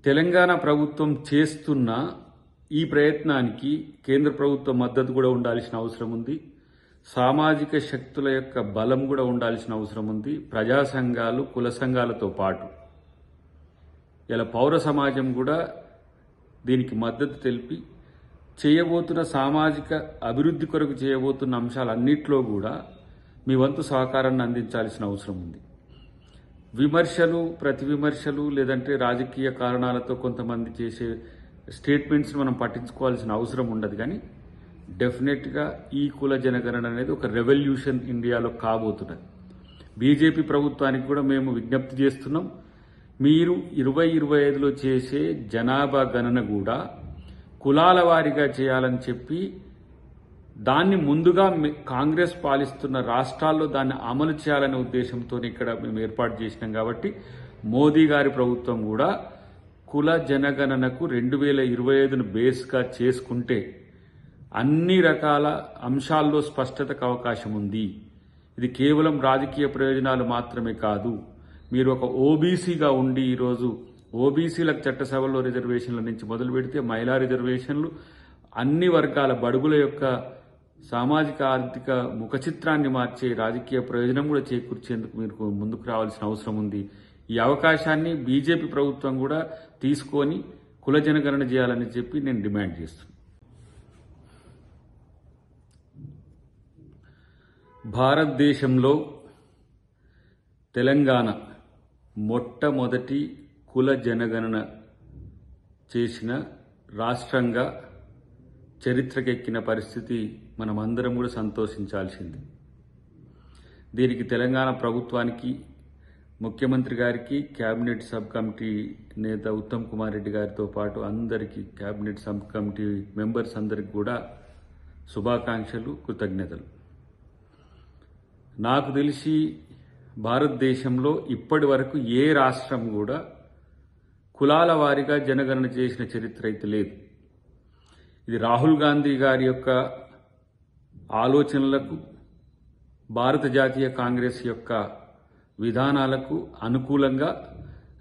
తెలంగాణ ప్రభుత్వం చేస్తున్న ఈ ప్రయత్నానికి కేంద్ర ప్రభుత్వ మద్దతు కూడా ఉండాల్సిన అవసరం ఉంది. సామాజిక శక్తుల యొక్క బలం కూడా ఉండాల్సిన అవసరం ఉంది. ప్రజా సంఘాలు, కుల సంఘాలతో పాటు ఇలా పౌర సమాజం కూడా దీనికి మద్దతు తెలిపి చేయబోతున్న సామాజిక అభివృద్ధి కొరకు చేయబోతున్న అంశాలన్నింటిలో కూడా మీ వంతు సహకారాన్ని అందించాల్సిన అవసరం ఉంది. విమర్శలు, ప్రతి విమర్శలు లేదంటే రాజకీయ కారణాలతో కొంతమంది చేసే స్టేట్మెంట్స్ మనం పట్టించుకోవాల్సిన అవసరం ఉండదు. కానీ డెఫినెట్గా ఈ కుల జనగణన అనేది ఒక రెవల్యూషన్ ఇండియాలో కాబోతున్నది. బీజేపీ ప్రభుత్వానికి కూడా మేము విజ్ఞప్తి చేస్తున్నాం, మీరు 2025లో చేసే జనాభా గణన కూడా కులాల వారీగా చేయాలని చెప్పి దాన్ని ముందుగా కాంగ్రెస్ పాలిస్తున్న రాష్ట్రాల్లో దాన్ని అమలు చేయాలనే ఉద్దేశంతో ఇక్కడ మేము ఏర్పాటు చేసినాం. కాబట్టి మోదీ గారి ప్రభుత్వం కూడా కుల జనగణనకు 2025ను బేస్గా చేసుకుంటే అన్ని రకాల అంశాల్లో స్పష్టతకు అవకాశం ఉంది. ఇది కేవలం రాజకీయ ప్రయోజనాలు మాత్రమే కాదు. మీరు ఒక ఓబీసీగా ఉండి ఈరోజు ఓబీసీలకు చట్టసభలో రిజర్వేషన్ల నుంచి మొదలు పెడితే మహిళా రిజర్వేషన్లు, అన్ని వర్గాల బడుగుల యొక్క సామాజిక ఆర్థిక ముఖ చిత్రాన్ని మార్చే రాజకీయ ప్రయోజనం కూడా చేకూర్చేందుకు మీరు ముందుకు రావాల్సిన అవసరం ఉంది. ఈ అవకాశాన్ని బీజేపీ ప్రభుత్వం కూడా తీసుకొని కుల జనగణన చేయాలని చెప్పి నేను డిమాండ్ చేస్తున్నాను. భారతదేశంలో తెలంగాణ మొట్టమొదటి కుల జనగణన చేసిన రాష్ట్రంగా చరిత్రకెక్కిన పరిస్థితి మనమందరం కూడా సంతోషించాల్సింది. దీనికి తెలంగాణ ప్రభుత్వానికి, ముఖ్యమంత్రి గారికి, కేబినెట్ సబ్ కమిటీ నేత ఉత్తమ్ కుమార్ రెడ్డి గారితో పాటు అందరికీ, కేబినెట్ సబ్ కమిటీ మెంబర్స్ అందరికి కూడా శుభాకాంక్షలు, కృతజ్ఞతలు. నాకు తెలిసి భారతదేశంలో ఇప్పటి వరకు ఏ రాష్ట్రం కూడా కులాల వారీగా జనగణన చేసిన చరిత్ర అయితే లేదు. ఇది రాహుల్ గాంధీ గారి యొక్క ఆలోచనలకు, భారత జాతీయ కాంగ్రెస్ యొక్క విధానాలకు అనుకూలంగా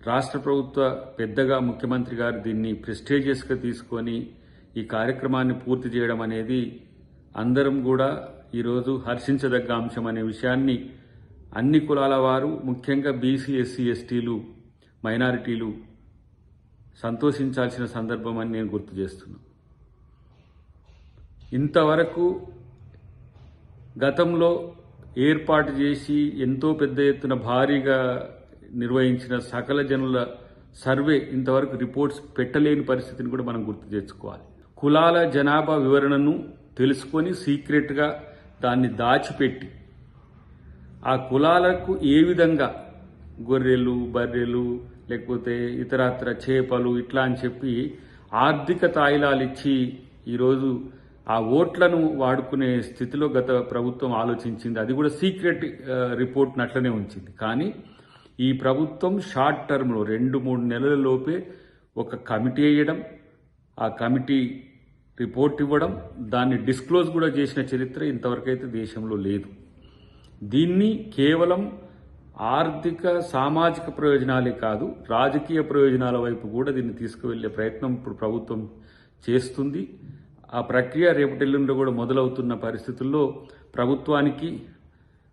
రాష్ట్ర ప్రభుత్వ పెద్దగా ముఖ్యమంత్రి గారు దీన్ని ప్రెస్టీజియస్గా తీసుకొని ఈ కార్యక్రమాన్ని పూర్తి చేయడం అనేది అందరం కూడా ఈరోజు హర్షించదగ్గ అంశం అనే విషయాన్ని అన్ని కులాల వారు, ముఖ్యంగా బీసీ, ఎస్సీ, ఎస్టీలు, మైనారిటీలు సంతోషించాల్సిన సందర్భం అని నేను గుర్తు చేస్తున్నాను. ఇంతవరకు గతంలో ఏర్పాటు చేసి ఎంతో పెద్ద ఎత్తున భారీగా నిర్వహించిన సకల జనుల సర్వే ఇంతవరకు రిపోర్ట్స్ పెట్టలేని పరిస్థితిని కూడా మనం గుర్తు తెచ్చుకోవాలి. కులాల జనాభా వివరణను తెలుసుకొని సీక్రెట్గా దాన్ని దాచిపెట్టి ఆ కులాలకు ఏ విధంగా గొర్రెలు, బర్రెలు, లేకపోతే ఇతరత్ర చేపలు ఇట్లా అని చెప్పి ఆర్థిక తాయిలాలు ఇచ్చి ఈరోజు ఆ ఓట్లను వాడుకునే స్థితిలో గత ప్రభుత్వం ఆలోచించింది. అది కూడా సీక్రెట్ రిపోర్ట్ని అట్లనే ఉంచింది. కానీ ఈ ప్రభుత్వం షార్ట్ టర్మ్లో 2-3 నెలల లోపే ఒక కమిటీ వేయడం, ఆ కమిటీ రిపోర్ట్ ఇవ్వడం, దాన్ని డిస్క్లోజ్ కూడా చేసిన చరిత్ర ఇంతవరకైతే దేశంలో లేదు. దీన్ని కేవలం ఆర్థిక, సామాజిక ప్రయోజనాలే కాదు, రాజకీయ ప్రయోజనాల వైపు కూడా దీన్ని తీసుకువెళ్లే ప్రయత్నం ఇప్పుడు ప్రభుత్వం చేస్తుంది. ఆ ప్రక్రియ రేపటెల్లుండిలో కూడా మొదలవుతున్న పరిస్థితుల్లో ప్రభుత్వానికి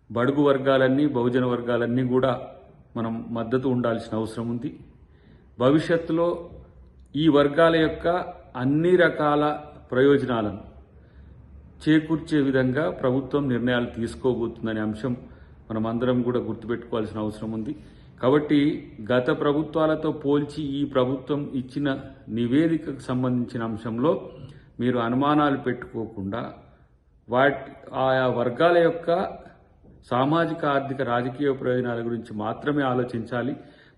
బడుగు వర్గాలన్నీ, బహుజన వర్గాలన్నీ కూడా మనం మద్దతు ఉండాల్సిన అవసరం ఉంది. భవిష్యత్తులో ఈ వర్గాల యొక్క అన్ని రకాల ప్రయోజనాలను చేకూర్చే విధంగా ప్రభుత్వం నిర్ణయాలు తీసుకోబోతుందనే అంశం మనం అందరం కూడా గుర్తుపెట్టుకోవాల్సిన అవసరం ఉంది. కాబట్టి గత ప్రభుత్వాలతో పోల్చి ఈ ప్రభుత్వం ఇచ్చిన నివేదికకు సంబంధించిన అంశంలో మీరు అనుమానాలు పెట్టుకోకుండా ఆయా వర్గాల యొక్క సామాజిక, ఆర్థిక, రాజకీయ ప్రయోజనాల గురించి మాత్రమే ఆలోచించాలి.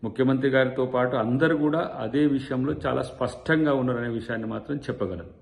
ముఖ్యమంత్రి గారితో పాటు అందరూ కూడా అదే విషయంలో చాలా స్పష్టంగా ఉన్నారనే విషయాన్ని మాత్రం చెప్పగలను.